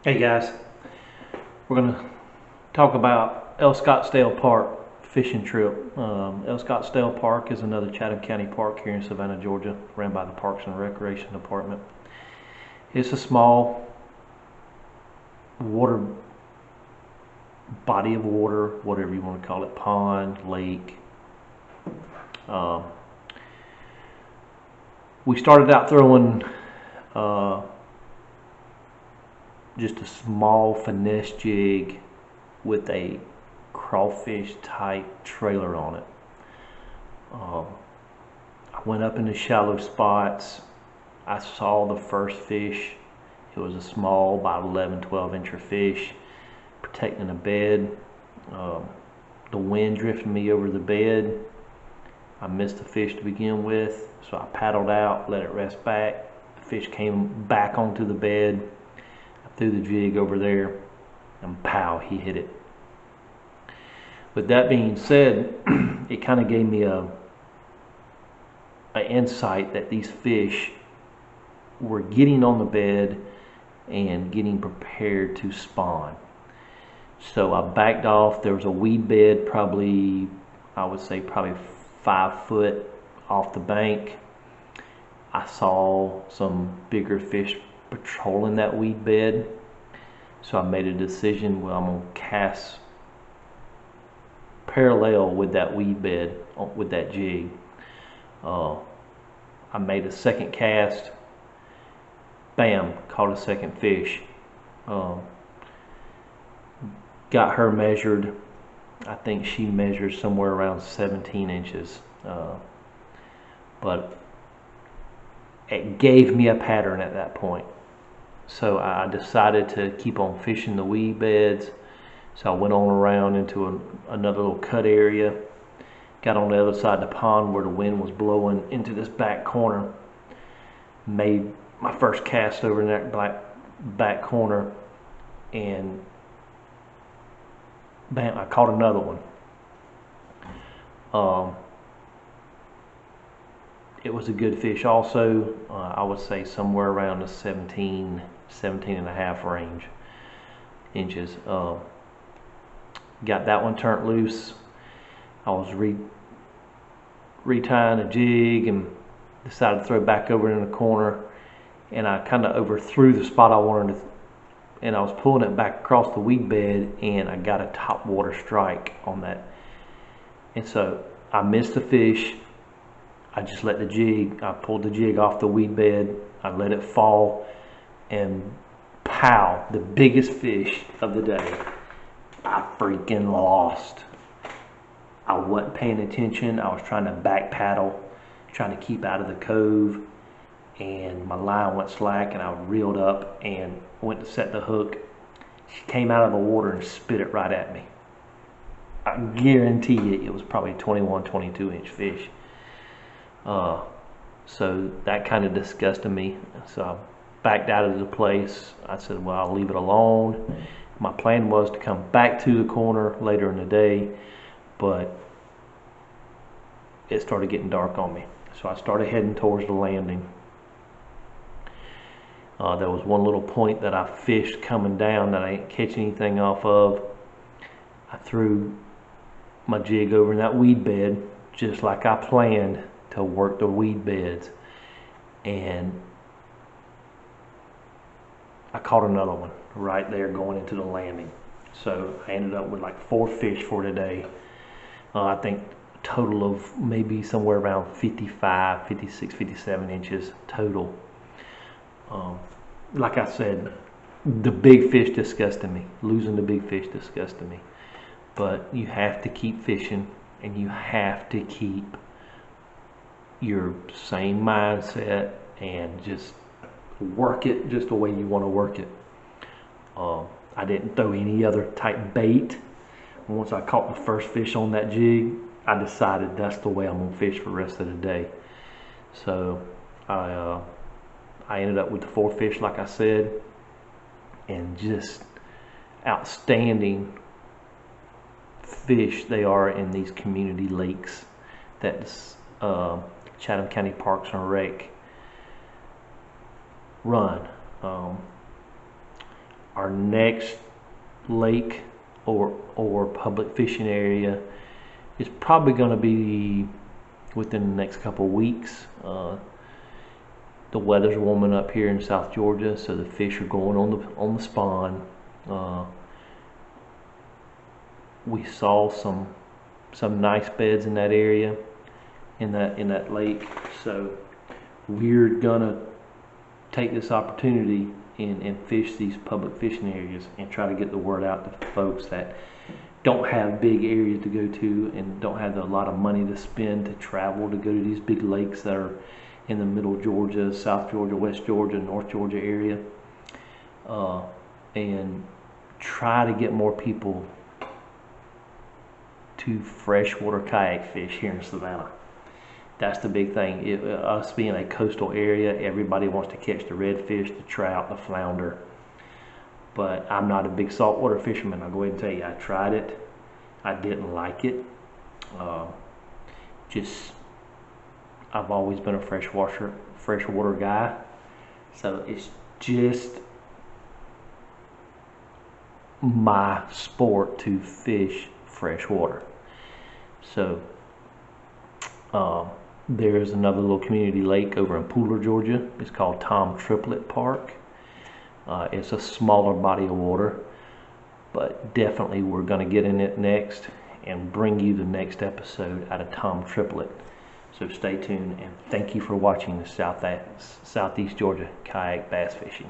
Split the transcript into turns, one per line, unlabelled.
Hey guys, we're going to talk about L Scott Stell Park fishing trip. L Scott Stell Park is another Chatham County park here in Savannah, Georgia, ran by the Parks and Recreation Department. It's a small water body of water, whatever you want to call it, pond, lake. We started out throwing just a small finesse jig with a crawfish type trailer on it. I went up in the shallow spots. I saw the first fish. It was a small, about 11-12 inch fish protecting a bed. The wind drifted me over the bed. I missed the fish to begin with, so I paddled out, let it rest back. The fish came back onto the bed. I threw the jig over there, and pow, he hit it. With that being said, it kind of gave me an insight that these fish were getting on the bed and getting prepared to spawn. So I backed off. There was a weed bed, probably, I would say probably 5 foot off the bank. I saw some bigger fish patrolling that weed bed. So I made a decision, well, I'm going to cast parallel with that weed bed with that jig. I made a second cast. Bam, caught a second fish. Got her measured. I think she measured somewhere around 17 inches. But it gave me a pattern at that point. So I decided to keep on fishing the weed beds. So I went on around into another little cut area. Got on the other side of the pond where the wind was blowing into this back corner. Made my first cast over in that back corner, and bam, I caught another one. It was a good fish also. I would say somewhere around the 17 and a half inches. Got that one turned loose. I was retying a jig and decided to throw it back over in the corner, and I kind of overthrew the spot I wanted to, and I was pulling it back across the weed bed, and I got a top water strike on that, and so I missed the fish. I just let I pulled the jig off the weed bed, I let it fall, and pow, the biggest fish of the day. I freaking lost. I wasn't paying attention. I was trying to back paddle, trying to keep out of the cove, and my line went slack, and I reeled up and went to set the hook. She came out of the water and spit it right at me. I guarantee you it was probably 21, 22 inch fish. So that kind of disgusted me. So I backed out of the place. I said, well, I'll leave it alone. My plan was to come back to the corner later in the day, but it started getting dark on me. So I started heading towards the landing. There was one little point that I fished coming down that I didn't catch anything off of. I threw my jig over in that weed bed just like I planned to work the weed beds, and I caught another one right there going into the landing. So I ended up with like 4 fish for today. I think a total of maybe somewhere around 55, 56, 57 inches total. Like I said, the big fish disgusted me. Losing the big fish disgusted me. But you have to keep fishing, and you have to keep your same mindset and just work it just the way you want to work it. I didn't throw any other type bait. Once I caught the first fish on that jig, I decided that's the way I'm gonna fish for the rest of the day. So I ended up with the 4 fish, like I said, and just outstanding fish they are in these community lakes that Chatham County Parks and Rec run. Our next lake or public fishing area is probably going to be within the next couple of weeks. The weather's warming up here in South Georgia, so the fish are going on the spawn. We saw some nice beds in that area, in that lake. So we're gonna take this opportunity and fish these public fishing areas and try to get the word out to folks that don't have big areas to go to and don't have a lot of money to spend to travel to go to these big lakes that are in the middle Georgia, South Georgia, West Georgia, North Georgia area, and try to get more people to freshwater kayak fish here in Savannah. That's the big thing. Us being a coastal area, everybody wants to catch the redfish, the trout, the flounder. But I'm not a big saltwater fisherman. I'll go ahead and tell you, I tried it. I didn't like it. I've always been a freshwater guy. So it's just my sport to fish freshwater. So there's another little community lake over in Pooler, Georgia. It's called Tom Triplet Park. It's a smaller body of water, but definitely we're going to get in it next and bring you the next episode out of Tom Triplet. So stay tuned, and thank you for watching the Southeast Georgia Kayak Bass Fishing.